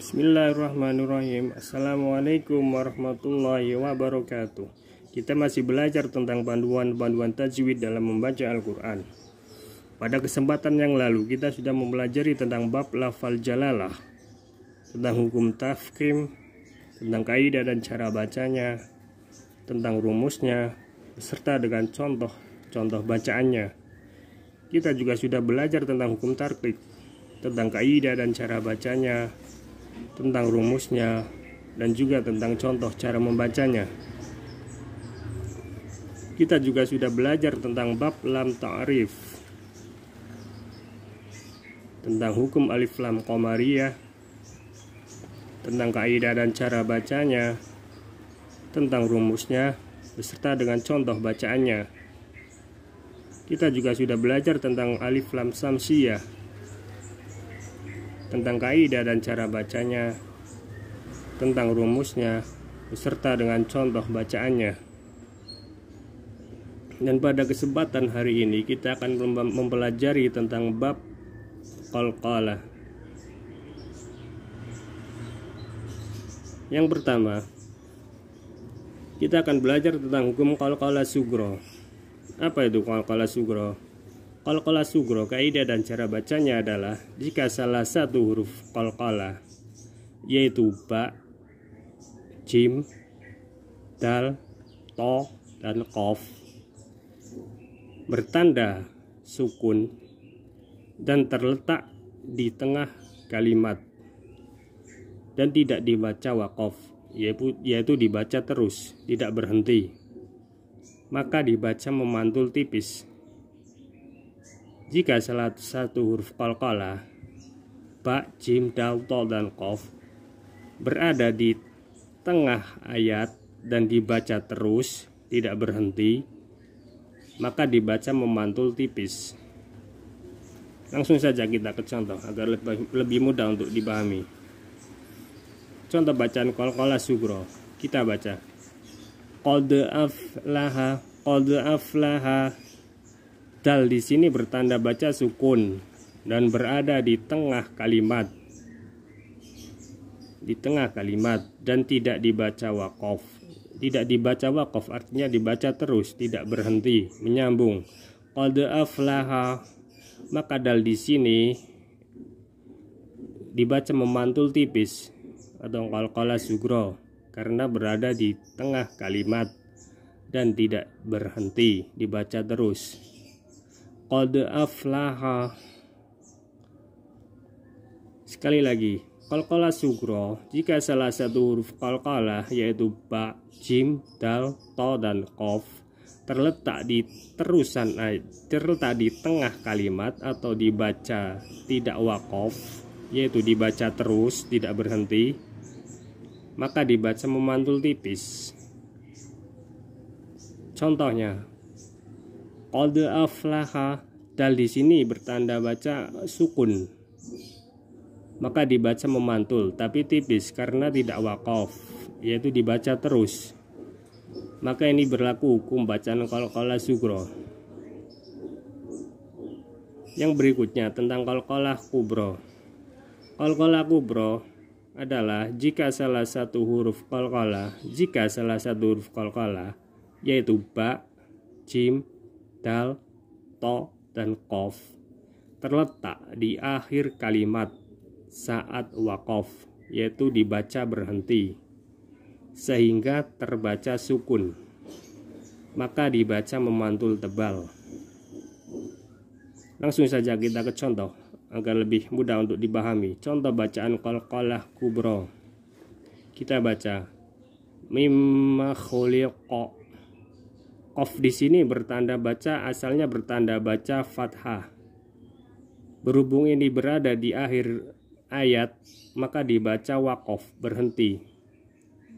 Bismillahirrahmanirrahim. Assalamualaikum warahmatullahi wabarakatuh. Kita masih belajar tentang panduan-panduan tajwid dalam membaca Al-Quran. Pada kesempatan yang lalu kita sudah mempelajari tentang bab lafal jalalah, tentang hukum tafkhim, tentang kaidah dan cara bacanya, tentang rumusnya, beserta dengan contoh bacaannya. Kita juga sudah belajar tentang hukum tarqiq, tentang kaidah dan cara bacanya, tentang rumusnya, dan juga tentang contoh cara membacanya. Kita juga sudah belajar tentang bab lam ta'rif, tentang hukum alif lam qamariyah, tentang kaidah dan cara bacanya, tentang rumusnya, beserta dengan contoh bacaannya. Kita juga sudah belajar tentang alif lam samsiyah, tentang kaidah dan cara bacanya, tentang rumusnya, beserta dengan contoh bacaannya. Dan pada kesempatan hari ini kita akan mempelajari tentang bab qalqalah. Yang pertama, kita akan belajar tentang hukum qalqalah sugro. Apa itu qalqalah sugro? Qalqalah sugro, kaidah dan cara bacanya adalah jika salah satu huruf qalqalah, yaitu ba, jim, dal, to, dan qaf, bertanda sukun dan terletak di tengah kalimat dan tidak dibaca waqaf, yaitu dibaca terus, tidak berhenti, maka dibaca memantul tipis. Jika salah satu huruf qalqalah, ba, jim, dal, to, dan qaf, berada di tengah ayat dan dibaca terus, tidak berhenti, maka dibaca memantul tipis. Langsung saja kita ke contoh agar lebih mudah untuk dipahami. Contoh bacaan qalqalah sugro. Kita baca qad aflaha, qad aflaha. Dal di sini bertanda baca sukun dan berada di tengah kalimat. Di tengah kalimat dan tidak dibaca waqaf. Tidak dibaca waqaf artinya dibaca terus, tidak berhenti, menyambung. Qad aflaha, maka dal di sini dibaca memantul tipis atau qalqalah sugro karena berada di tengah kalimat dan tidak berhenti, dibaca terus. Qad aflaha. Sekali lagi, qalqalah sugro jika salah satu huruf qalqalah yaitu ba, jim, dal, to, dan qaf terletak di terletak di tengah kalimat atau dibaca tidak waqaf, yaitu dibaca terus, tidak berhenti, maka dibaca memantul tipis. Contohnya, qad aflaha, dal di sini bertanda baca sukun, maka dibaca memantul tapi tipis karena tidak waqaf, yaitu dibaca terus. Maka ini berlaku hukum bacaan qalqalah sugro. Yang berikutnya tentang qalqalah kubro. Qalqalah kubro adalah jika salah satu huruf qalqalah, yaitu ba, jim, dal, to, dan qaf terletak di akhir kalimat saat waqaf, yaitu dibaca berhenti sehingga terbaca sukun, maka dibaca memantul tebal. Langsung saja kita ke contoh agar lebih mudah untuk dipahami. Contoh bacaan qalqalah kubro. Kita baca mimma khuliqa. Qaf di sini bertanda baca asalnya bertanda baca fathah. Berhubung ini berada di akhir ayat, maka dibaca waqaf, berhenti.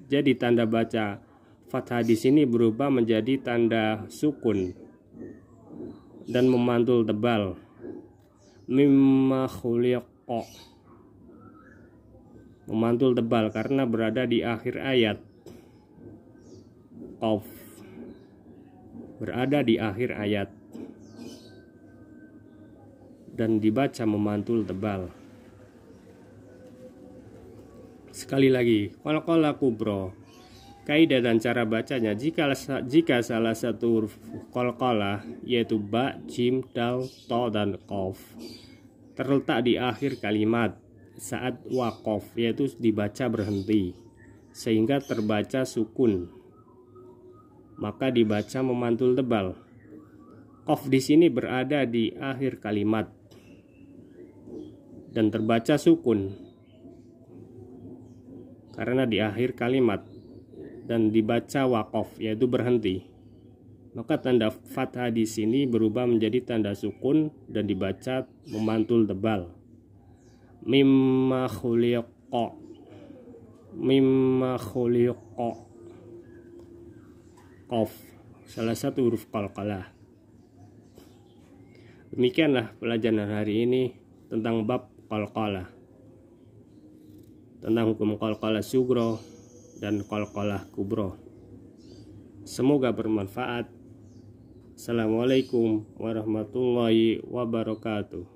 Jadi tanda baca fathah di sini berubah menjadi tanda sukun dan memantul tebal. Mimma khuliqa, memantul tebal karena berada di akhir ayat. Qaf berada di akhir ayat dan dibaca memantul tebal. Sekali lagi, qalqalah kubro. Kaidah dan cara bacanya, jika salah satu huruf qalqalah yaitu ba, jim, dal, to, dan qaf terletak di akhir kalimat saat waqaf, yaitu dibaca berhenti sehingga terbaca sukun, maka dibaca memantul tebal. Qaf di sini berada di akhir kalimat dan terbaca sukun karena di akhir kalimat dan dibaca waqaf, yaitu berhenti, maka tanda fathah di sini berubah menjadi tanda sukun dan dibaca memantul tebal. Mimma khuliqa, mimma khuliqa, qaf salah satu huruf qalqalah. Demikianlah pelajaran hari ini tentang bab qalqalah, tentang hukum qalqalah sugro dan qalqalah kubro. Semoga bermanfaat. Assalamualaikum warahmatullahi wabarakatuh.